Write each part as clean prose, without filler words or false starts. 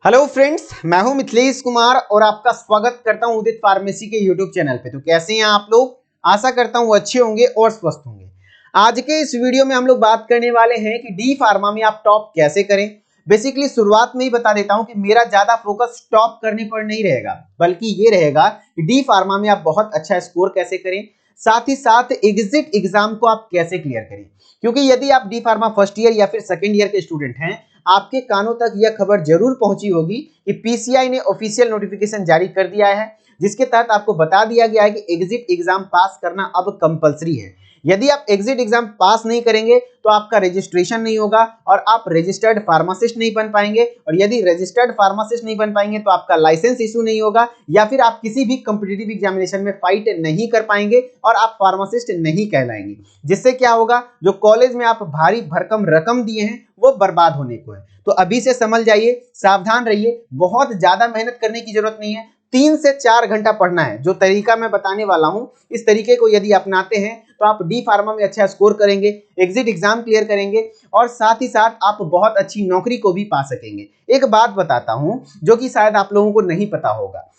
Hello friends, मैं हूं मिथिलेश कुमार और आपका स्वागत करता हूं उदित फार्मेसी के यूट्यूब चैनल पे। तो कैसे हैं आप लोग? आशा करता हूं अच्छे होंगे और स्वस्थ होंगे। आज के इस वीडियो में हम लोग बात करने वाले हैं कि डी फार्मा में आप टॉप कैसे करें। बेसिकली शुरुआत में ही बता देता हूं कि मेरा ज्यादा फोकस टॉप करने पर नहीं रहेगा, बल्कि ये रहेगा कि डी फार्मा में आप बहुत अच्छा स्कोर कैसे करें, साथ ही साथ एग्जिट एग्जाम को आप कैसे क्लियर करें। क्योंकि यदि आप डी फार्मा फर्स्ट ईयर या फिर सेकेंड ईयर के स्टूडेंट हैं, आपके कानों तक यह खबर जरूर पहुंची होगी कि पीसीआई ने ऑफिशियल नोटिफिकेशन जारी कर दिया है, जिसके तहत आपको बता दिया गया है कि एग्जिट एग्जाम पास करना अब कंपलसरी है। यदि आप एग्जिट एग्जाम पास नहीं करेंगे तो आपका रजिस्ट्रेशन नहीं होगा और आप रजिस्टर्ड फार्मासिस्ट नहीं बन पाएंगे, और यदि रजिस्टर्ड फार्मासिस्ट नहीं बन पाएंगे तो आपका लाइसेंस इशू नहीं होगा, या फिर आप किसी भी कॉम्पिटिटिव एग्जामिनेशन में फाइट नहीं कर पाएंगे और आप फार्मासिस्ट नहीं कहलाएंगे। जिससे क्या होगा, जो कॉलेज में आप भारी भरकम रकम दिए हैं वो बर्बाद होने को है। तो अभी से समझ जाइए, सावधान रहिए, बहुत ज्यादा मेहनत करने की जरूरत नहीं है। 3 से 4 घंटा पढ़ना है। जो तरीका मैं बताने वाला हूं, इस तरीके को यदि अपनाते हैं तो आप डी फार्मा में अच्छा स्कोर करेंगे, एग्जिट एग्जाम क्लियर करेंगे और साथ ही साथ आप बहुत अच्छी नौकरी को भी पा सकेंगे। एक बात बताता हूं जो कि शायद आप लोगों को नहीं पता होगा।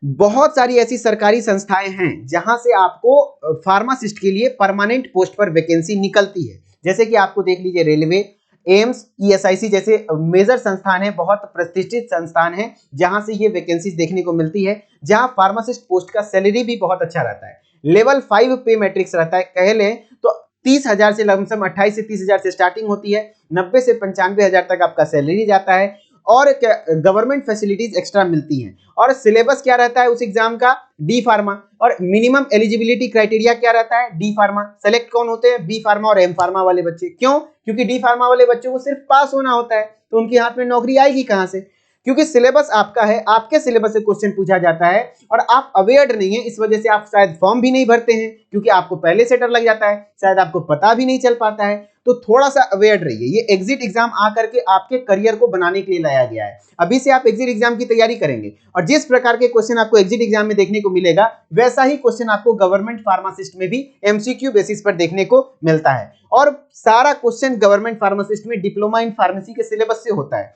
बहुत सारी ऐसी सरकारी संस्थाएं हैं जहां से आपको फार्मासिस्ट के लिए परमानेंट पोस्ट पर वैकेंसी निकलती है। जैसे कि आपको देख लीजिए, रेलवे, एम्स, ईएसआईसी जैसे मेजर संस्थान है, बहुत प्रतिष्ठित संस्थान है जहां से ये वैकेंसीज देखने को मिलती है, जहां फार्मासिस्ट पोस्ट का सैलरी भी बहुत अच्छा रहता है। लेवल 5 पे मैट्रिक्स रहता है, कह लें तो 30,000 से लमसम 28 से 30,000 से स्टार्टिंग होती है, 90 से 95,000 तक आपका सैलरी जाता है और गवर्नमेंट फैसिलिटीज एक्स्ट्रा मिलती हैं। और सिलेबस क्या रहता है उस एग्जाम का? D pharma. और मिनिमम एलिजिबिलिटी क्राइटेरिया क्या रहता है? D pharma. सेलेक्ट कौन होते हैं? बी फार्मा और एम फार्मा वाले बच्चे। क्यों? क्योंकि डी फार्मा वाले बच्चों को सिर्फ पास होना होता है, तो उनके हाथ में नौकरी आएगी कहां से? क्योंकि सिलेबस आपका है, आपके सिलेबस से क्वेश्चन पूछा जाता है और आप अवेयर नहीं है, इस वजह से आप शायद फॉर्म भी नहीं भरते हैं, क्योंकि आपको पहले से डर लग जाता है, शायद आपको पता भी नहीं चल पाता है। तो थोड़ा सा अवेयर रहिए। ये एग्जिट एग्जाम आकर के आपके करियर को बनाने के लिए लाया गया है। अभी से आप एग्जिट एग्जाम की तैयारी करेंगे और जिस प्रकार के क्वेश्चन आपको एग्जिट एग्जाम में देखने को मिलेगा, वैसा ही क्वेश्चन आपको गवर्नमेंट फार्मासिस्ट में भी एमसीक्यू बेसिस पर देखने को मिलता है। और सारा क्वेश्चन गवर्नमेंट फार्मासिस्ट में डिप्लोमा इन फार्मेसी के सिलेबस से होता है,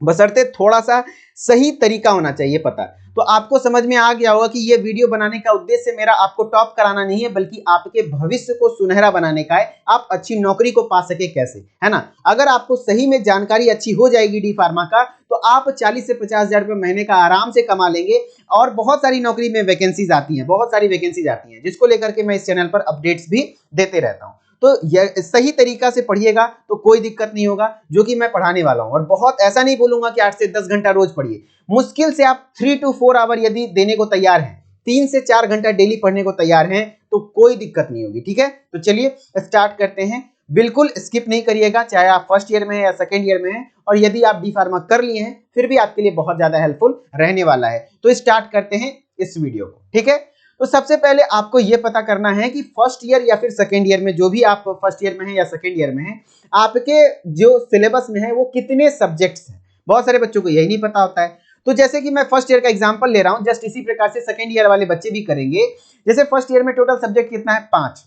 बशर्ते थोड़ा सा सही तरीका होना चाहिए पता। तो आपको समझ में आ गया होगा कि ये वीडियो बनाने का उद्देश्य मेरा आपको टॉप कराना नहीं है, बल्कि आपके भविष्य को सुनहरा बनाने का है। आप अच्छी नौकरी को पा सके कैसे, है ना? अगर आपको सही में जानकारी अच्छी हो जाएगी डी फार्मा का, तो आप 40 से 50,000 रुपये महीने का आराम से कमा लेंगे। और बहुत सारी नौकरी में वैकेंसीज आती हैं, बहुत सारी वैकेंसीज आती हैं, जिसको लेकर के मैं इस चैनल पर अपडेट्स भी देते रहता हूँ। तो सही तरीका से पढ़िएगा तो कोई दिक्कत नहीं होगा, जो कि मैं पढ़ाने वाला हूं। और बहुत ऐसा नहीं बोलूंगा कि 8 से 10 घंटा रोज पढ़िए। मुश्किल से आप 3 to 4 आवर यदि देने को तैयार हैं, 3 से 4 घंटा डेली पढ़ने को तैयार हैं, तो कोई दिक्कत नहीं होगी। ठीक है, तो चलिए स्टार्ट करते हैं। बिल्कुल स्किप नहीं करिएगा, चाहे आप फर्स्ट ईयर में है या सेकेंड ईयर में है। और यदि आप डी फार्मा कर लिए हैं, फिर भी आपके लिए बहुत ज्यादा हेल्पफुल रहने वाला है। तो स्टार्ट करते हैं इस वीडियो को। ठीक है, तो सबसे पहले आपको यह पता करना है कि फर्स्ट ईयर या फिर सेकेंड ईयर में, जो भी आप फर्स्ट ईयर में है या सेकेंड ईयर में है, आपके जो सिलेबस में है वो कितने सब्जेक्ट्स हैं। बहुत सारे बच्चों को यही नहीं पता होता है। तो जैसे कि मैं फर्स्ट ईयर का एग्जांपल ले रहा हूं, जस्ट इसी प्रकार से सेकेंड ईयर वाले बच्चे भी करेंगे। जैसे फर्स्ट ईयर में टोटल सब्जेक्ट कितना है? 5,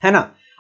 है ना?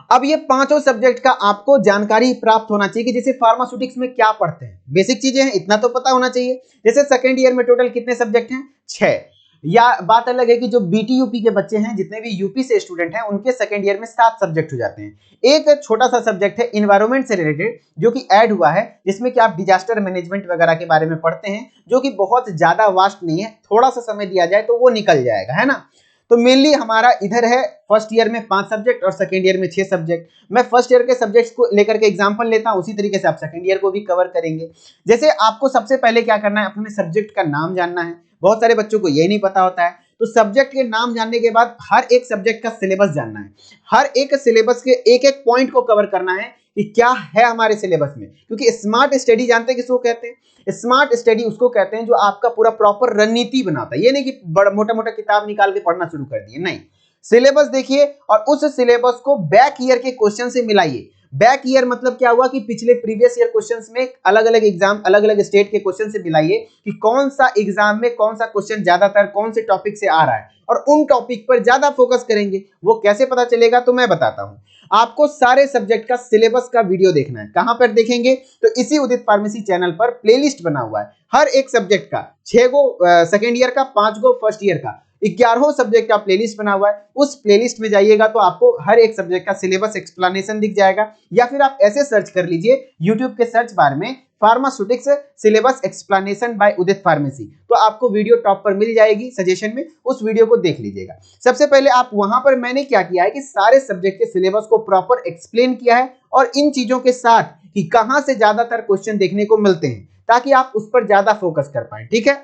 अब ये पांचों सब्जेक्ट का आपको जानकारी प्राप्त होना चाहिए कि जैसे फार्मास्यूटिक्स में क्या पढ़ते हैं, बेसिक चीजें हैं, इतना तो पता होना चाहिए। जैसे सेकेंड ईयर में टोटल कितने सब्जेक्ट हैं? 6। या बात अलग है कि जो बीटी यूपी के बच्चे हैं, जितने भी यूपी से स्टूडेंट हैं, उनके सेकेंड ईयर में 7 सब्जेक्ट हो जाते हैं। एक छोटा सा सब्जेक्ट है इन्वायरमेंट से रिलेटेड, जो कि ऐड हुआ है, जिसमें कि आप डिजास्टर मैनेजमेंट वगैरह के बारे में पढ़ते हैं, जो कि बहुत ज्यादा वास्ट नहीं है, थोड़ा सा समय दिया जाए तो वो निकल जाएगा, है ना? तो मेनली हमारा इधर है फर्स्ट ईयर में 5 सब्जेक्ट और सेकेंड ईयर में 6 सब्जेक्ट। मैं फर्स्ट ईयर के सब्जेक्ट्स को लेकर के एग्जांपल लेता हूं, उसी तरीके से आप सेकेंड ईयर को भी कवर करेंगे। जैसे आपको सबसे पहले क्या करना है, अपने सब्जेक्ट का नाम जानना है। बहुत सारे बच्चों को यही नहीं पता होता है। तो सब्जेक्ट के नाम जानने के बाद हर एक सब्जेक्ट का सिलेबस जानना है। हर एक सिलेबस के एक एक पॉइंट को कवर करना है कि क्या है हमारे सिलेबस में। क्योंकि स्मार्ट स्टडी जानते हैं किसको कहते हैं? स्मार्ट स्टडी उसको कहते हैं जो आपका पूरा प्रॉपर रणनीति बनाता है। ये नहीं कि बड़ा मोटा मोटा किताब निकाल के पढ़ना शुरू कर दिए, नहीं। सिलेबस देखिए और उस सिलेबस को बैक ईयर के क्वेश्चन से मिलाइए। बैक ईयर मतलब क्या हुआ कि पिछले प्रीवियस ईयर क्वेश्चंस में अलग अलग एग्जाम, अलग अलग स्टेट के क्वेश्चन से मिलाइए कि कौन सा एग्जाम में कौन सा क्वेश्चन ज्यादातर कौन से टॉपिक से आ रहा है, और उन टॉपिक पर ज्यादा फोकस करेंगे। वो कैसे पता चलेगा, तो मैं बताता हूं। आपको सारे सब्जेक्ट का सिलेबस का वीडियो देखना है। कहां पर देखेंगे, तो इसी उदित फार्मेसी चैनल पर प्लेलिस्ट बना हुआ है। हर एक सब्जेक्ट का 6 गो सेकेंड ईयर का, 5 गो फर्स्ट ईयर का, 11 सब्जेक्ट का प्लेलिस्ट बना हुआ है। उस प्लेलिस्ट में जाइएगा तो आपको हर एक सब्जेक्ट का सिलेबस एक्सप्लेनेशन दिख जाएगा, या फिर आप ऐसे सर्च कर लीजिए यूट्यूब के सर्च बार में फार्मास्यूटिक्स सिलेबस एक्सप्लेनेशन बाय उदित फार्मेसी, तो आपको वीडियो टॉप पर मिल जाएगी सजेशन में, उस वीडियो को देख लीजिएगा। सबसे पहले आप वहां पर मैंने क्या किया है कि सारे सब्जेक्ट के सिलेबस को प्रॉपर एक्सप्लेन किया है, और इन चीजों के साथ कि कहां से ज्यादातर क्वेश्चन देखने को मिलते हैं, ताकि आप उस पर ज्यादा फोकस कर पाए। ठीक है,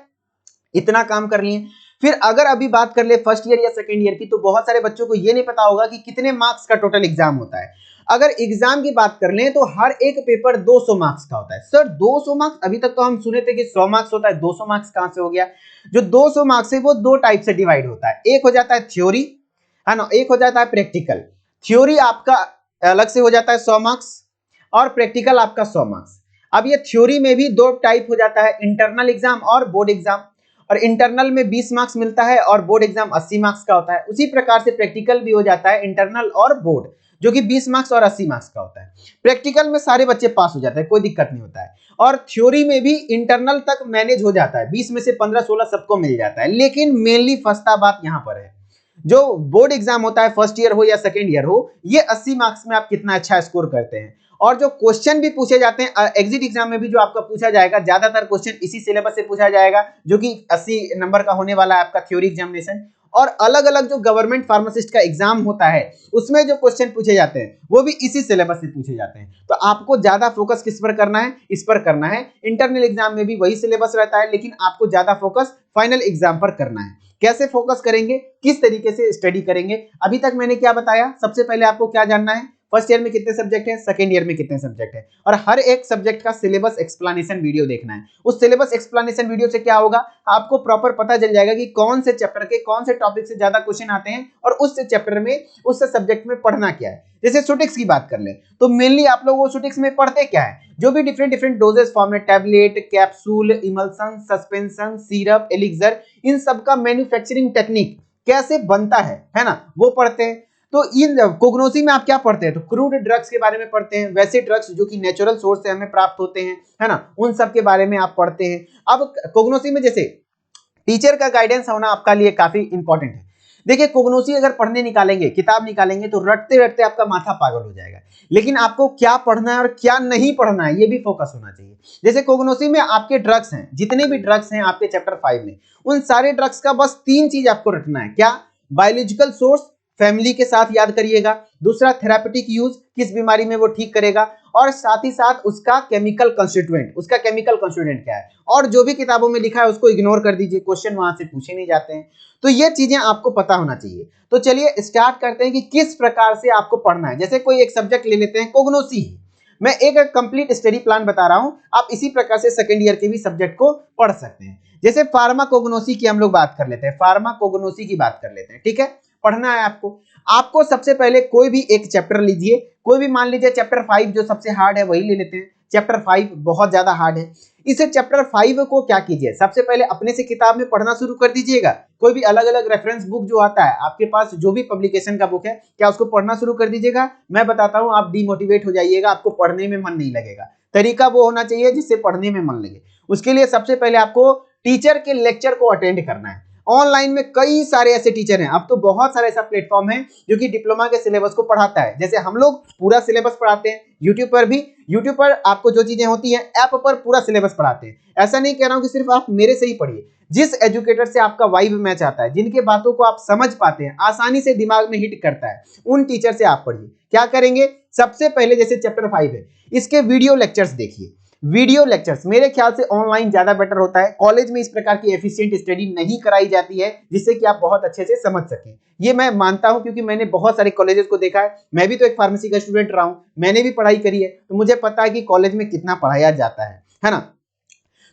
इतना काम कर लिए। फिर अगर अभी बात कर ले फर्स्ट ईयर या सेकेंड ईयर की, तो बहुत सारे बच्चों को ये नहीं पता होगा कि कितने मार्क्स का टोटल एग्जाम होता है। अगर एग्जाम की बात कर लें तो हर एक पेपर 200 मार्क्स का होता है। सर 200 मार्क्स, अभी तक तो हम सुने थे कि 100 मार्क्स होता है, 200 मार्क्स कहां से हो गया। जो 200 मार्क्स है वो दो टाइप से डिवाइड होता है। एक हो जाता है थ्योरी, है ना, एक हो जाता है प्रैक्टिकल। थ्योरी आपका अलग से हो जाता है 100 मार्क्स, और प्रैक्टिकल आपका 100 मार्क्स। अब ये थ्योरी में भी दो टाइप हो जाता है, इंटरनल एग्जाम और बोर्ड एग्जाम। और इंटरनल में 20 मार्क्स मिलता है और बोर्ड एग्जाम 80 मार्क्स का होता है। उसी प्रकार से प्रैक्टिकल भी हो जाता है, इंटरनल और बोर्ड, जो कि 20 मार्क्स और 80 मार्क्स का होता है। प्रैक्टिकल में सारे बच्चे पास हो जाते हैं, कोई दिक्कत नहीं होता है। और थ्योरी में भी इंटरनल तक मैनेज हो जाता है, 20 में से 15-16 सबको मिल जाता है। लेकिन मेनली फंसता बात यहां पर है, जो बोर्ड एग्जाम होता है, फर्स्ट ईयर हो या सेकेंड ईयर हो, ये 80 मार्क्स में आप कितना अच्छा स्कोर करते हैं। और जो क्वेश्चन भी पूछे जाते हैं एग्जिट एग्जाम में भी, जो आपका पूछा जाएगा, ज्यादातर क्वेश्चन इसी सिलेबस से पूछा जाएगा, जो कि 80 नंबर का होने वाला है आपका थ्योरी एग्जामिनेशन। और अलग अलग जो गवर्नमेंट फार्मासिस्ट का एग्जाम होता है, उसमें जो क्वेश्चन पूछे जाते हैं वो भी इसी सिलेबस से पूछे जाते हैं। तो आपको ज्यादा फोकस किस पर करना है, इस पर करना है। इंटरनल एग्जाम में भी वही सिलेबस रहता है, लेकिन आपको ज्यादा फोकस फाइनल एग्जाम पर करना है। कैसे फोकस करेंगे, किस तरीके से स्टडी करेंगे, अभी तक मैंने क्या बताया। सबसे पहले आपको क्या जानना है, फर्स्ट ईयर में कितने सब्जेक्ट है, सेकेंड ईयर में कितने सब्जेक्ट है, और हर एक सब्जेक्ट का सिलेबस एक्सप्लेनेशन वीडियो देखना है। उस सिलेबस एक्सप्लेनेशन वीडियो से क्या होगा, आपको प्रॉपर पता चल जाएगा कि कौन से चैप्टर के कौन से टॉपिक से ज्यादा क्वेश्चन आते हैं, और उस चैप्टर में उस सब्जेक्ट में पढ़ना क्या है। जैसे सुटिक्स की बात कर ले, तो मेनली आप लोग वो सुटिक्स में पढ़ते क्या है, जो भी डिफरेंट डिफरेंट डोजेस फॉर्म है, tablet, capsule, emulsion, suspension, syrup, elixir, इन सब का मैन्युफैक्चरिंग टेक्निक कैसे बनता है ना, वो पढ़ते हैं। तो इन कोग्नोसी में आप क्या पढ़ते हैं, तो क्रूड ड्रग्स के बारे में पढ़ते हैं, वैसे ड्रग्स जो कि नेचुरल सोर्स से हमें प्राप्त होते हैं, है ना, उन सब के बारे में आप पढ़ते हैं। अब कोग्नोसी में जैसे टीचर का गाइडेंस होना आपका लिए काफी इंपॉर्टेंट है। देखिए कोग्नोसी अगर पढ़ने निकालेंगे, किताब निकालेंगे, तो रटते रटते आपका माथा पागल हो जाएगा। लेकिन आपको क्या पढ़ना है और क्या नहीं पढ़ना है, ये भी फोकस होना चाहिए। जैसे कोग्नोसी में आपके ड्रग्स हैं, जितने भी ड्रग्स हैं आपके चैप्टर 5 में, उन सारे ड्रग्स का बस 3 चीज आपको रटना है। क्या, बायोलॉजिकल सोर्स, फैमिली के साथ याद करिएगा। दूसरा थेरापेटिक यूज, किस बीमारी में वो ठीक करेगा, और साथ ही साथ उसका केमिकल कंस्टिट्यूएंट, उसका केमिकल कंस्टिट्यूएंट क्या है। और जो भी किताबों में लिखा है उसको इग्नोर कर दीजिए, क्वेश्चन वहां से पूछे नहीं जाते हैं। तो ये चीजें आपको पता होना चाहिए। तो चलिए स्टार्ट करते हैं कि किस प्रकार से आपको पढ़ना है। जैसे कोई एक सब्जेक्ट ले लेते हैं कोग्नोसी, मैं एक कंप्लीट स्टडी प्लान बता रहा हूं, आप इसी प्रकार से सेकेंड ईयर के भी सब्जेक्ट को पढ़ सकते हैं। जैसे फार्माकोग्नोसी की हम लोग बात कर लेते हैं, फार्माकोग्नोसी की बात कर लेते हैं। ठीक है, पढ़ना है आपको सबसे पहले कोई भी एक चैप्टर लीजिए, कोई भी मान लीजिए चैप्टर 5 जो सबसे हार्ड है वही ले लेते हैं। चैप्टर 5 बहुत ज्यादा हार्ड है, इसे चैप्टर 5 को क्या कीजिए, सबसे पहले अपने से किताब में पढ़ना शुरू कर दीजिएगा। कोई भी अलग अलग रेफरेंस बुक जो आता है आपके पास, जो भी पब्लिकेशन का बुक है, क्या उसको पढ़ना शुरू कर दीजिएगा। मैं बताता हूं, आप डिमोटिवेट हो जाइएगा, आपको पढ़ने में मन नहीं लगेगा। तरीका वो होना चाहिए जिससे पढ़ने में मन लगे। उसके लिए सबसे पहले आपको टीचर के लेक्चर को अटेंड करना है। ऑनलाइन में कई सारे ऐसे टीचर हैं, अब तो बहुत सारे ऐसा प्लेटफॉर्म है जो कि डिप्लोमा के सिलेबस को पढ़ाता है। जैसे हम लोग पूरा सिलेबस पढ़ाते हैं, यूट्यूब पर भी, यूट्यूब पर आपको जो चीजें होती हैं ऐप पर पूरा सिलेबस पढ़ाते हैं। ऐसा नहीं कह रहा हूं कि सिर्फ आप मेरे से ही पढ़िए, जिस एजुकेटर से आपका वाइब मैच आता है, जिनके बातों को आप समझ पाते हैं, आसानी से दिमाग में हिट करता है, उन टीचर से आप पढ़िए। क्या करेंगे, सबसे पहले जैसे चैप्टर 5 है, इसके वीडियो लेक्चर्स देखिए। वीडियो लेक्चर्स मेरे ख्याल से ऑनलाइन ज्यादा बेटर होता है। कॉलेज में इस प्रकार की एफिशिएंट स्टडी नहीं कराई जाती है जिससे कि आप बहुत अच्छे से समझ सकें। ये मैं मानता हूं क्योंकि मैंने बहुत सारे कॉलेजेस को देखा है। मैं भी तो एक फार्मेसी का स्टूडेंट रहा हूं, मैंने भी पढ़ाई करी है, तो मुझे पता है कि कॉलेज में कितना पढ़ाया जाता है ना।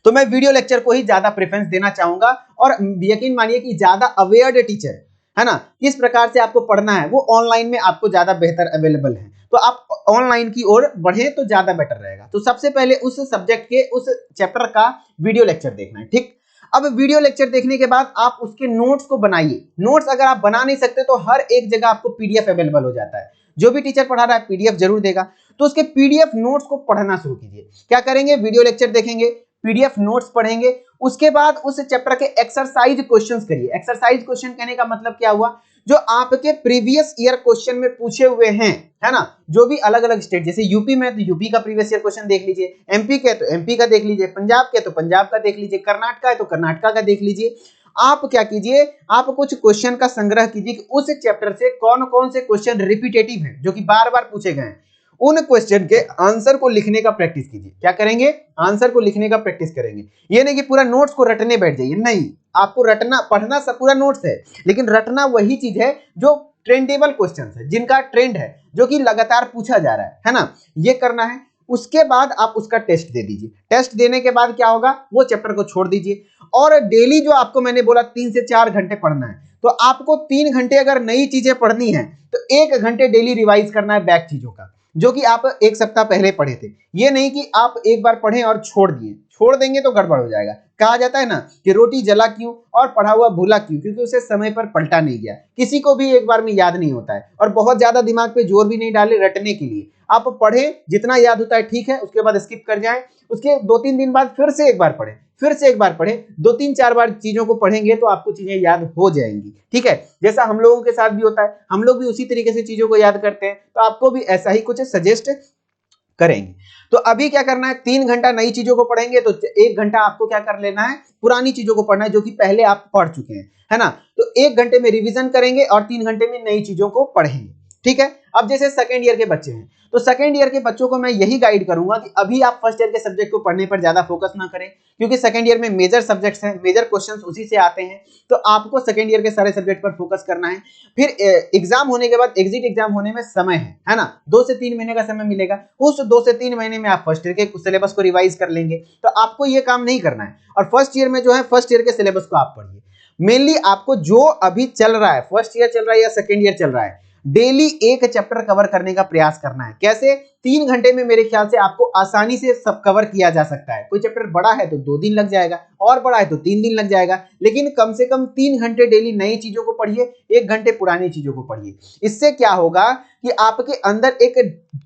तो मैं वीडियो लेक्चर को ही ज्यादा प्रेफरेंस देना चाहूंगा। और यकीन मानिए कि ज्यादा अवेयर्ड टीचर, है ना, किस प्रकार से आपको पढ़ना है, वो ऑनलाइन में आपको ज्यादा बेहतर अवेलेबल है। तो आप ऑनलाइन की ओर बढ़े तो ज्यादा बेटर रहेगा। तो सबसे पहले उस सब्जेक्ट के उस चैप्टर का वीडियो लेक्चर देखना है, ठीक। अब वीडियो लेक्चर देखने के बाद आप उसके नोट्स को बनाइए। नोट्स अगर आप बना नहीं सकते तो हर एक जगह आपको पीडीएफ अवेलेबल हो जाता है, जो भी टीचर पढ़ा रहा है पीडीएफ जरूर देगा, तो उसके पीडीएफ नोट्स को पढ़ना शुरू कीजिए। क्या करेंगे, वीडियो लेक्चर देखेंगे, पीडीएफ नोट्स पढ़ेंगे, उसके बाद उस चैप्टर के एक्सरसाइज क्वेश्चंस करिए। एक्सरसाइज क्वेश्चन कहने का मतलब क्या हुआ, जो आपके प्रीवियस ईयर क्वेश्चन में पूछे हुए हैं, है ना, जो भी अलग अलग स्टेट, जैसे यूपी में तो यूपी का प्रीवियस ईयर क्वेश्चन देख लीजिए, एमपी के तो एमपी का देख लीजिए, पंजाब के तो पंजाब का देख लीजिए, कर्नाटका है तो कर्नाटका का देख लीजिए। आप क्या कीजिए, आप कुछ क्वेश्चन का संग्रह कीजिए कि उस चैप्टर से कौन कौन से क्वेश्चन रिपीटेटिव हैं, जो कि बार बार पूछे गए हैं, उन क्वेश्चन के आंसर को लिखने का प्रैक्टिस कीजिए। क्या करेंगे, आंसर को लिखने का प्रैक्टिस करेंगे। ये नहीं कि पूरा नोट्स को रटने बैठ जाइए, नहीं, आपको रटना, पढ़ना सब पूरा नोट्स है, लेकिन रटना वही चीज है जो ट्रेंडेबल क्वेश्चन है, जिनका ट्रेंड है, जो कि लगातार पूछा जा रहा है ना, ये करना है। उसके बाद आप उसका टेस्ट दे दीजिए। टेस्ट देने के बाद क्या होगा, वो चैप्टर को छोड़ दीजिए और डेली जो आपको मैंने बोला 3 से 4 घंटे पढ़ना है, तो आपको 3 घंटे अगर नई चीजें पढ़नी है तो 1 घंटे डेली रिवाइज करना है बैक चीजों का, जो कि आप एक सप्ताह पहले पढ़े थे। ये नहीं कि आप एक बार पढ़ें और छोड़ दिए, छोड़ देंगे तो गड़बड़ हो जाएगा। कहा जाता है ना कि रोटी जला क्यों और पढ़ा हुआ भूला क्यों, क्योंकि उसे समय पर पलटा नहीं गया। किसी को भी एक बार में याद नहीं होता है, और बहुत ज्यादा दिमाग पे जोर भी नहीं डाले रटने के लिए। आप पढ़ें, जितना याद होता है ठीक है, उसके बाद स्किप कर जाएं, उसके 2-3 दिन बाद फिर से एक बार पढ़ें, फिर से एक बार पढ़ें, 2-3-4 बार चीजों को पढ़ेंगे तो आपको चीजें याद हो जाएंगी, ठीक है। जैसा हम लोगों के साथ भी होता है, हम लोग भी उसी तरीके से चीजों को याद करते हैं, तो आपको भी ऐसा ही कुछ सजेस्ट करेंगे। तो अभी क्या करना है, 3 घंटा नई चीजों को पढ़ेंगे, तो 1 घंटा आपको क्या कर लेना है, पुरानी चीजों को पढ़ना है, जो कि पहले आप पढ़ चुके हैं, है ना। तो 1 घंटे में रिवीजन करेंगे और 3 घंटे में नई चीजों को पढ़ेंगे, ठीक है। अब जैसे सेकेंड ईयर के बच्चे हैं, तो सेकेंड ईयर के बच्चों को मैं यही गाइड करूंगा कि अभी आप फर्स्ट ईयर के सब्जेक्ट को पढ़ने पर ज्यादा फोकस ना करें, क्योंकि सेकेंड ईयर में मेजर सब्जेक्ट्स हैं, मेजर क्वेश्चंस उसी से आते हैं, तो आपको सेकेंड ईयर के सारे सब्जेक्ट पर फोकस करना है। फिर एग्जाम होने के बाद, एग्जिट एग्जाम होने में समय है ना, 2 से 3 महीने का समय मिलेगा। उस 2 से 3 महीने में आप फर्स्ट ईयर के सिलेबस को रिवाइज कर लेंगे, तो आपको ये काम नहीं करना है। और फर्स्ट ईयर में जो है, फर्स्ट ईयर के सिलेबस को आप पढ़िए। मेनली आपको जो अभी चल रहा है, फर्स्ट ईयर चल रहा है या सेकेंड ईयर चल रहा है, डेली एक चैप्टर कवर करने का प्रयास करना है। कैसे, 3 घंटे में मेरे ख्याल से आपको आसानी से सब कवर किया जा सकता है। कोई चैप्टर बड़ा है तो 2 दिन लग जाएगा, और बड़ा है तो 3 दिन लग जाएगा, लेकिन कम से कम 3 घंटे डेली नई चीजों को पढ़िए, 1 घंटे पुरानी चीजों को पढ़िए। इससे क्या होगा कि आपके अंदर एक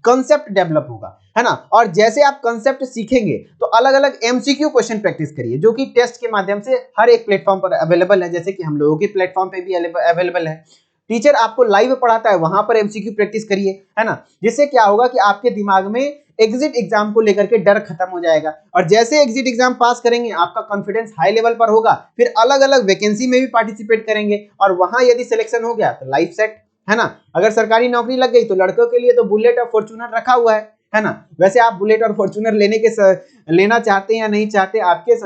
कंसेप्ट डेवलप होगा, है ना। और जैसे आप कंसेप्ट सीखेंगे तो अलग अलग एमसीक्यू क्वेश्चन प्रैक्टिस करिए, जो कि टेस्ट के माध्यम से हर एक प्लेटफॉर्म पर अवेलेबल है, जैसे कि हम लोगों के प्लेटफॉर्म पे भी अवेलेबल है। टीचर आपको लाइव पढ़ाता है, वहां पर एमसीक्यू प्रैक्टिस करिए, है ना। जिससे क्या होगा कि आपके दिमाग में एग्जिट एग्जाम को लेकर के डर खत्म हो जाएगा, और जैसे एग्जिट एग्जाम पास करेंगे आपका कॉन्फिडेंस हाई लेवल पर होगा। फिर अलग अलग वैकेंसी में भी पार्टिसिपेट करेंगे, और वहां यदि सिलेक्शन हो गया तो लाइफ सेट, है ना। अगर सरकारी नौकरी लग गई तो लड़कों के लिए तो बुलेट और फॉर्च्यूनर रखा हुआ है ना। वैसे आप बुलेट और फॉर्च्यूनर लेना चाहते हैं या नहीं चाहते, आपके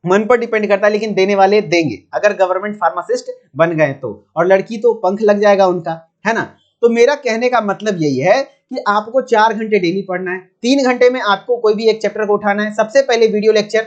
मन पर डिपेंड करता है, लेकिन देने वाले देंगे अगर गवर्नमेंट फार्मासिस्ट बन गए तो, और लड़की तो पंख लग जाएगा उनका, है ना। तो मेरा कहने का मतलब यही है कि आपको 4 घंटे डेली पढ़ना है। 3 घंटे में आपको कोई भी एक चैप्टर को उठाना है। सबसे पहले वीडियो लेक्चर,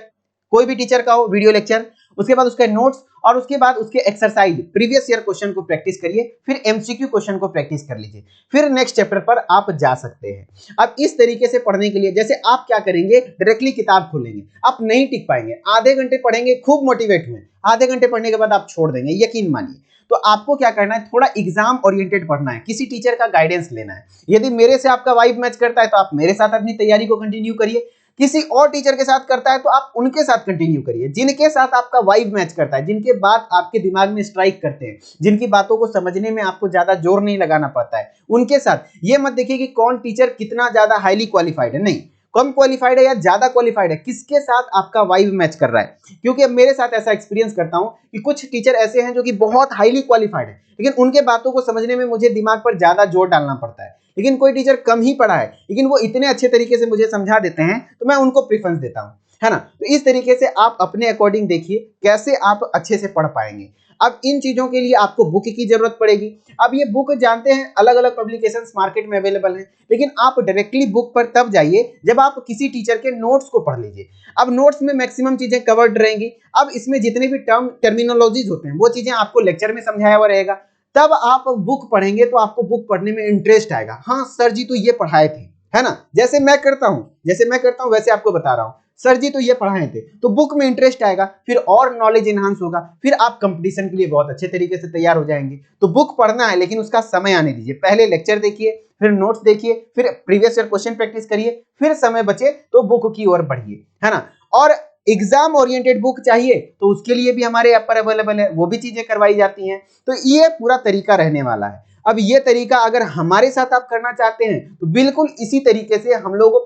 कोई भी टीचर का हो वीडियो लेक्चर, उसके बाद उसके नोट्स, और उसके बाद उसके एक्सरसाइज, प्रीवियस ईयर क्वेश्चन को प्रैक्टिस करिए, फिर एमसीक्यू क्वेश्चन को प्रैक्टिस कर लीजिए, फिर नेक्स्ट चैप्टर पर आप जा सकते हैं। अब इस तरीके से पढ़ने के लिए, जैसे आप क्या करेंगे, डायरेक्टली किताब खोलेंगे, आप नहीं टिक पाएंगे। आधे घंटे पढ़ेंगे, खूब मोटिवेट हुए, आधे घंटे पढ़ने के बाद आप छोड़ देंगे, यकीन मानिए। तो आपको क्या करना है, थोड़ा एग्जाम ओरिएंटेड पढ़ना है, किसी टीचर का गाइडेंस लेना है। यदि मेरे से आपका वाइब मैच करता है तो आप मेरे साथ अपनी तैयारी को कंटिन्यू करिए, किसी और टीचर के साथ करता है तो आप उनके साथ कंटिन्यू करिए। जिनके साथ आपका वाइब मैच करता है, जिनके बात आपके दिमाग में स्ट्राइक करते हैं, जिनकी बातों को समझने में आपको ज्यादा जोर नहीं लगाना पड़ता है, उनके साथ। ये मत देखिए कि कौन टीचर कितना ज्यादा हाईली क्वालिफाइड है, नहीं, कम क्वालिफाइड है या ज्यादा क्वालिफाइड है, किसके साथ आपका वाइब मैच कर रहा है। क्योंकि अब मेरे साथ ऐसा एक्सपीरियंस करता हूं कि कुछ टीचर ऐसे हैं जो कि बहुत हाईली क्वालिफाइड है, लेकिन उनके बातों को समझने में मुझे दिमाग पर ज्यादा जोर डालना पड़ता है। लेकिन कोई टीचर कम ही पढ़ा है, लेकिन वो इतने अच्छे तरीके से मुझे समझा देते हैं, तो मैं उनको प्रेफरेंस देता हूं, है ना। तो इस तरीके से आप अपने अकॉर्डिंग देखिए कैसे आप अच्छे से पढ़ पाएंगे। अब इन चीजों के लिए आपको बुक की जरूरत पड़ेगी। अब ये बुक जानते हैं अलग अलग पब्लिकेशंस मार्केट में अवेलेबल हैं, लेकिन आप डायरेक्टली बुक पर तब जाइए जब आप किसी टीचर के नोट्स को पढ़ लीजिए। अब नोट्स में मैक्सिमम चीजें कवर्ड रहेंगी। अब इसमें जितने भी टर्मिनोलॉजीज होते हैं वो चीजें आपको लेक्चर में समझाया हुआ रहेगा, तब आप बुक पढ़ेंगे तो आपको बुक पढ़ने में इंटरेस्ट आएगा। हाँ सर जी तो ये पढ़ाए थे, है ना, जैसे मैं करता हूं वैसे आपको बता रहा हूं, सर जी तो ये पढ़ाए थे, तो बुक में इंटरेस्ट आएगा, फिर और नॉलेज एनहांस होगा, फिर आप कंपटीशन के लिए बहुत अच्छे तरीके से तैयार हो जाएंगे। तो बुक पढ़ना है लेकिन उसका समय आने दीजिए, पहले लेक्चर देखिए, फिर नोट्स देखिए, फिर प्रीवियस ईयर क्वेश्चन प्रैक्टिस करिए, फिर समय बचे तो बुक की ओर बढ़िए, है ना। और एग्जाम ओरिएंटेड बुक चाहिए तो उसके लिए भी हमारे ऐप पर अवेलेबल है, वो भी चीजें करवाई जाती हैं। तो ये पूरा तरीका रहने वाला है। अब ये तरीका अगर हमारे साथ आप करना चाहते हैं तो बिल्कुल इसी तरीके से हम लोग,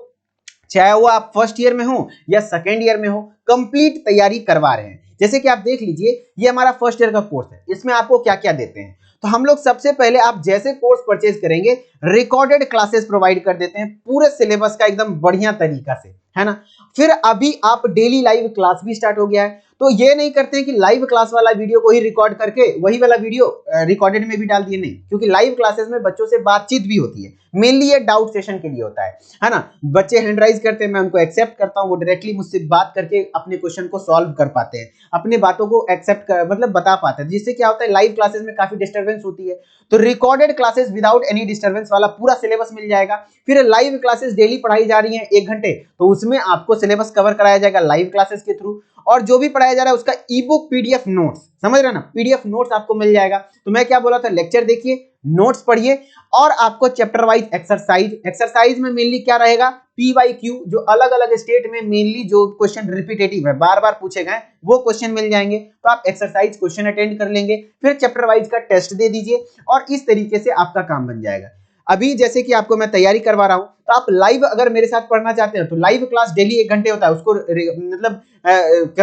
चाहे वो आप फर्स्ट ईयर में हो या सेकेंड ईयर में हो, कंप्लीट तैयारी करवा रहे हैं। जैसे कि आप देख लीजिए, ये हमारा फर्स्ट ईयर का कोर्स है, इसमें आपको क्या क्या देते हैं। तो हम लोग सबसे पहले आप जैसे कोर्स परचेज करेंगे, रिकॉर्डेड क्लासेस प्रोवाइड कर देते हैं पूरे सिलेबस का एकदम बढ़िया तरीका से, है ना। फिर अभी आप डेली लाइव क्लास भी स्टार्ट हो गया है, तो ये नहीं करते हैं कि लाइव क्लास वाला वीडियो को ही रिकॉर्ड करके वही वाला वीडियो रिकॉर्डेड में भी डाल दिए, नहीं, क्योंकि लाइव क्लासेस में बच्चों से बातचीत भी होती है, मेनली ये डाउट सेशन के लिए होता है ना। बच्चे हैंड राइज करते हैं, मैं उनको एक्सेप्ट करता हूं, वो डायरेक्टली मुझसे बात करके अपने क्वेश्चन को सॉल्व कर पाते हैं, अपने बातों को एक्सेप्ट कर मतलब बता पाते हैं, जिससे क्या होता है लाइव क्लासेस में काफी डिस्टर्बेंस होती है। तो recorded classes without any disturbance वाला पूरा सिलेबस मिल जाएगा। फिर लाइव क्लासेस डेली पढ़ाई जा रही है 1 घंटे, तो उसमें आपको सिलेबस कवर कराया जाएगा लाइव क्लासेस के थ्रू, और जो भी पढ़ाया जा रहा है उसका ई बुक पीडीएफ नोट्स, समझ रहे ना, पीडीएफ नोट्स आपको मिल जाएगा। तो मैं क्या बोला था, लेक्चर देखिए, नोट्स पढ़िए, और आपको चैप्टर वाइज एक्सरसाइज में मेनली क्या रहेगा, पीवाईक्यू, जो अलग अलग स्टेट में मेनली जो क्वेश्चन रिपीटेटिव है, बार बार पूछे गए, वो क्वेश्चन मिल जाएंगे। तो आप एक्सरसाइज क्वेश्चन अटेंड कर लेंगे, फिर चैप्टर वाइज का टेस्ट दे दीजिए, और इस तरीके से आपका काम बन जाएगा। अभी जैसे कि आपको मैं तैयारी करवा रहा हूं, तो आप लाइव अगर मेरे साथ पढ़ना चाहते हैं तो लाइव क्लास डेली 1 घंटे होता है, उसको मतलब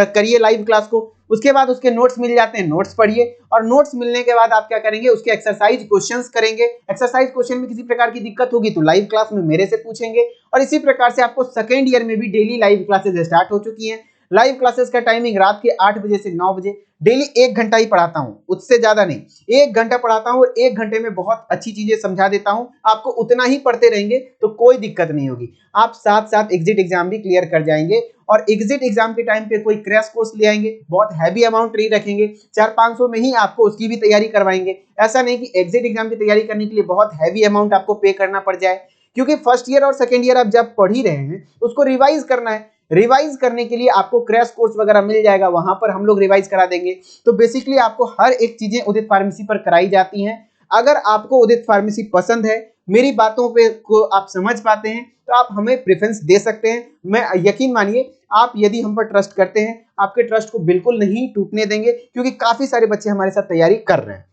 करिए लाइव क्लास को, उसके बाद उसके नोट्स मिल जाते हैं, नोट्स पढ़िए, और नोट्स मिलने के बाद आप क्या करेंगे, उसके एक्सरसाइज क्वेश्चंस करेंगे। एक्सरसाइज क्वेश्चन में किसी प्रकार की दिक्कत होगी तो लाइव क्लास में मेरे से पूछेंगे, और इसी प्रकार से आपको सेकेंड ईयर में भी डेली लाइव क्लासेस स्टार्ट हो चुकी हैं। लाइव क्लासेस का टाइमिंग रात के 8 बजे से 9 बजे, डेली 1 घंटा ही पढ़ाता हूं, उससे ज्यादा नहीं, 1 घंटा पढ़ाता हूं, और 1 घंटे में बहुत अच्छी चीजें समझा देता हूं। आपको उतना ही पढ़ते रहेंगे तो कोई दिक्कत नहीं होगी, आप साथ साथ एग्जिट एग्जाम भी क्लियर कर जाएंगे। और एग्जिट एग्जाम के टाइम पे कोई क्रैश कोर्स ले आएंगे, बहुत हैवी अमाउंट नहीं रखेंगे, 400-500 में ही आपको उसकी भी तैयारी करवाएंगे। ऐसा नहीं कि एग्जिट एग्जाम की तैयारी करने के लिए बहुत हैवी अमाउंट आपको पे करना पड़ जाए, क्योंकि फर्स्ट ईयर और सेकेंड ईयर आप जब पढ़ ही रहे हैं उसको रिवाइज करना है। रिवाइज करने के लिए आपको क्रैश कोर्स वगैरह मिल जाएगा, वहां पर हम लोग रिवाइज करा देंगे। तो बेसिकली आपको हर एक चीजें उदित फार्मेसी पर कराई जाती हैं। अगर आपको उदित फार्मेसी पसंद है, मेरी बातों पे को आप समझ पाते हैं, तो आप हमें प्रेफरेंस दे सकते हैं। मैं यकीन मानिए, आप यदि हम पर ट्रस्ट करते हैं, आपके ट्रस्ट को बिल्कुल नहीं टूटने देंगे, क्योंकि काफी सारे बच्चे हमारे साथ तैयारी कर रहे हैं।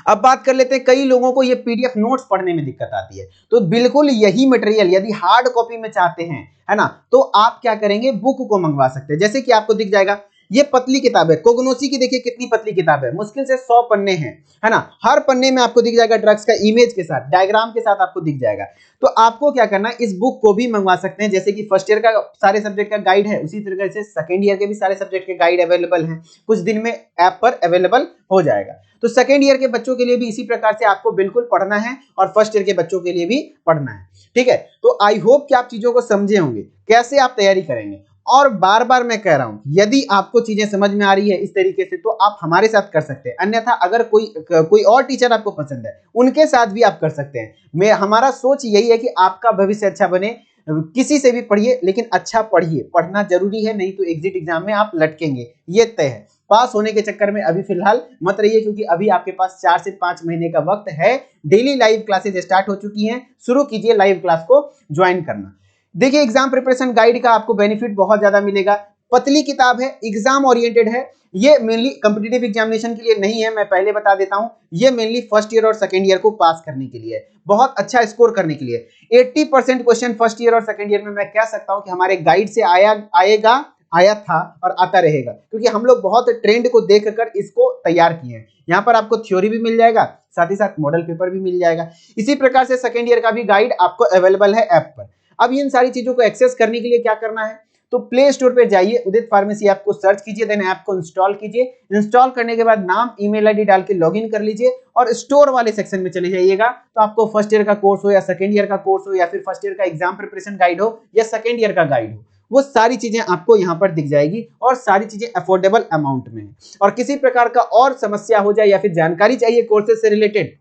अब बात कर लेते हैं, कई लोगों को ये पीडीएफ नोट्स पढ़ने में दिक्कत आती है, तो बिल्कुल यही मटेरियल यदि हार्ड कॉपी में चाहते हैं, है ना, तो आप क्या करेंगे, बुक को मंगवा सकते हैं। जैसे कि आपको दिख जाएगा, ये पतली किताब है, कोगनोसी की, देखिए कितनी पतली किताब है, मुश्किल से 100 पन्ने हैं, है ना। हर पन्ने में आपको दिख जाएगा ड्रग्स का इमेज के साथ, डायग्राम के साथ आपको दिख जाएगा। तो आपको क्या करना है, इस बुक को भी मंगवा सकते हैं। जैसे कि फर्स्ट ईयर का सारे सब्जेक्ट का गाइड है, उसी तरीके से सेकेंड ईयर के भी सारे सब्जेक्ट के गाइड अवेलेबल हैं, कुछ दिन में ऐप पर अवेलेबल हो जाएगा। तो सेकेंड ईयर के बच्चों के लिए भी इसी प्रकार से आपको बिल्कुल पढ़ना है, और फर्स्ट ईयर के बच्चों के लिए भी पढ़ना है, ठीक है। तो आई होप कि आप चीजों को समझे होंगे, कैसे आप तैयारी करेंगे। और बार बार मैं कह रहा हूं, यदि आपको चीजें समझ में आ रही है इस तरीके से, तो आप हमारे साथ कर सकते हैं। अन्यथा अगर कोई और टीचर आपको पसंद है, उनके साथ भी आप कर सकते हैं। हमारा सोच यही है कि आपका भविष्य अच्छा बने। किसी से भी पढ़िए, लेकिन अच्छा पढ़िए, पढ़ना जरूरी है, नहीं तो एग्जिट एग्जाम में आप लटकेंगे, ये तय है। पास होने के चक्कर में अभी फिलहाल मत रहिए, क्योंकि अभी आपके पास 4 से 5 महीने का वक्त है। डेली लाइव क्लासेस स्टार्ट हो चुकी हैं, शुरू कीजिए लाइव क्लास को ज्वाइन करना। देखिए, एग्जाम प्रिपरेशन गाइड का आपको बेनिफिट बहुत ज्यादा मिलेगा। पतली किताब है, एग्जाम ओरिएंटेड है, ये मेनली कॉम्पिटिटिव एग्जामिनेशन के लिए नहीं है, मैं पहले बता देता हूं। ये मेनली फर्स्ट ईयर और सेकंड ईयर को पास करने के लिए है, बहुत अच्छा स्कोर करने के लिए। 80% क्वेश्चन फर्स्ट ईयर और सेकंड ईयर में मैं कह सकता हूं कि हमारे गाइड से आया था और आता रहेगा, क्योंकि हम लोग बहुत ट्रेंड को देखकर इसको तैयार किए हैं। यहाँ पर आपको थ्योरी भी मिल जाएगा, साथ ही साथ मॉडल पेपर भी मिल जाएगा। इसी प्रकार से सेकंड ईयर का भी गाइड आपको अवेलेबल है ऐप पर। अब इन सारी चीजों को एक्सेस करने के लिए क्या करना है, तो प्ले स्टोर पे जाइए, उदित फार्मेसी ऐप को सर्च कीजिए, देन ऐप को इंस्टॉल कीजिए। इंस्टॉल करने के बाद नाम, ईमेल आईडी डाल के लॉगिन कर लीजिए, और स्टोर वाले सेक्शन में चले जाइएगा। तो आपको फर्स्ट ईयर का कोर्स हो, या सेकंड ईयर का कोर्स हो, या फिर फर्स्ट ईयर का एग्जाम प्रिपरेशन गाइड हो, या सेकंड ईयर का गाइड हो, वो सारी चीजें आपको यहाँ पर दिख जाएगी और सारी चीजें अफोर्डेबल अमाउंट में है। और किसी प्रकार का और समस्या हो जाए या फिर जानकारी चाहिए कोर्सेज से रिलेटेड,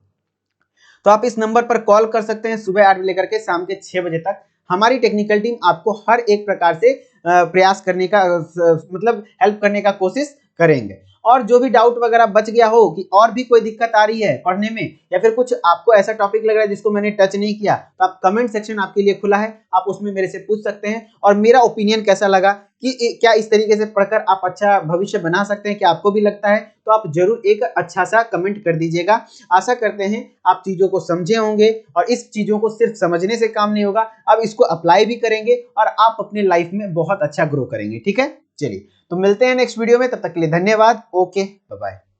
तो आप इस नंबर पर कॉल कर सकते हैं सुबह 8 बजे लेकर के शाम के 6 बजे तक। हमारी टेक्निकल टीम आपको हर एक प्रकार से प्रयास करने का मतलब हेल्प करने का कोशिश करेंगे। और जो भी डाउट वगैरह बच गया हो कि और भी कोई दिक्कत आ रही है पढ़ने में या फिर कुछ आपको ऐसा टॉपिक लग रहा है जिसको मैंने टच नहीं किया, तो आप कमेंट सेक्शन आपके लिए खुला है, आप उसमें मेरे से पूछ सकते हैं। और मेरा ओपिनियन कैसा लगा कि क्या इस तरीके से पढ़कर आप अच्छा भविष्य बना सकते हैं, क्या आपको भी लगता है, तो आप जरूर एक अच्छा सा कमेंट कर दीजिएगा। आशा करते हैं आप चीजों को समझे होंगे और इस चीजों को सिर्फ समझने से काम नहीं होगा, अब इसको अप्लाई भी करेंगे और आप अपने लाइफ में बहुत अच्छा ग्रो करेंगे। ठीक है, चलिए तो मिलते हैं नेक्स्ट वीडियो में, तब तक के लिए धन्यवाद। Okay, bye bye.